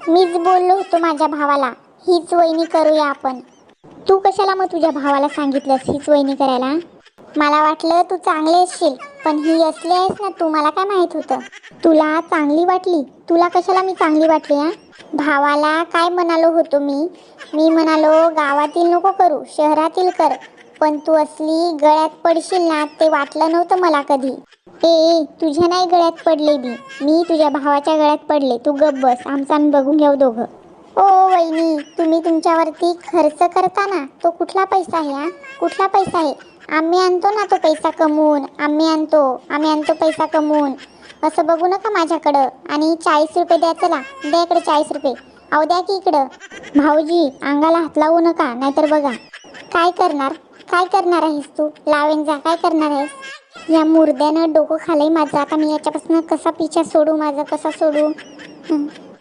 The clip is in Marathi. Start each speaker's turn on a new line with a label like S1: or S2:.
S1: मीच बोललो होतो माझ्या भावाला हीच वहिनी करूया आपण. तू कशाला मग तुझ्या भावाला सांगितलंस हीच वहिनी करायला? मला वाटलं तू चांगले असशील, पण ही असली आहेस ना तू, मला काय माहित होतं. तुला चांगली वाटली? तुला कशाला मी चांगली वाटली हा? भावाला काय म्हणालो होतो मी म्हणालो गावातील नको करू, शहरातील कर. पण तू असली गळ्यात पडशील ना ते वाटलं नव्हतं मला कधी. ए तुझ्या नाही गळ्यात पडले मी तुझ्या भावाच्या गळ्यात पडले. तू गप्प बस, आमचं आम्ही बघून घेऊ दोघं. ओ वहिनी, तुम्ही तुमच्यावरती खर्च करता ना, तो कुठला पैसा आहे हा? कुठला पैसा आहे? आम्ही आणतो ना तो पैसा कमवून, आम्ही आणतो पैसा कमवून. असं बघू नका माझ्याकडं. आणि 40 रुपये द्या, चला द्या इकडे 40 रुपये. अहो द्या की इकडं. भाऊजी अंगाला हात लावू नका, नाहीतर बघा. काय करणार आहेस तू? लावेन जा, काय करणार आहेस? या मुर्द्यानं डोकं खालंय माझं. आता मी याच्यापासून कसा पिछा सोडू, माझा कसा सोडू?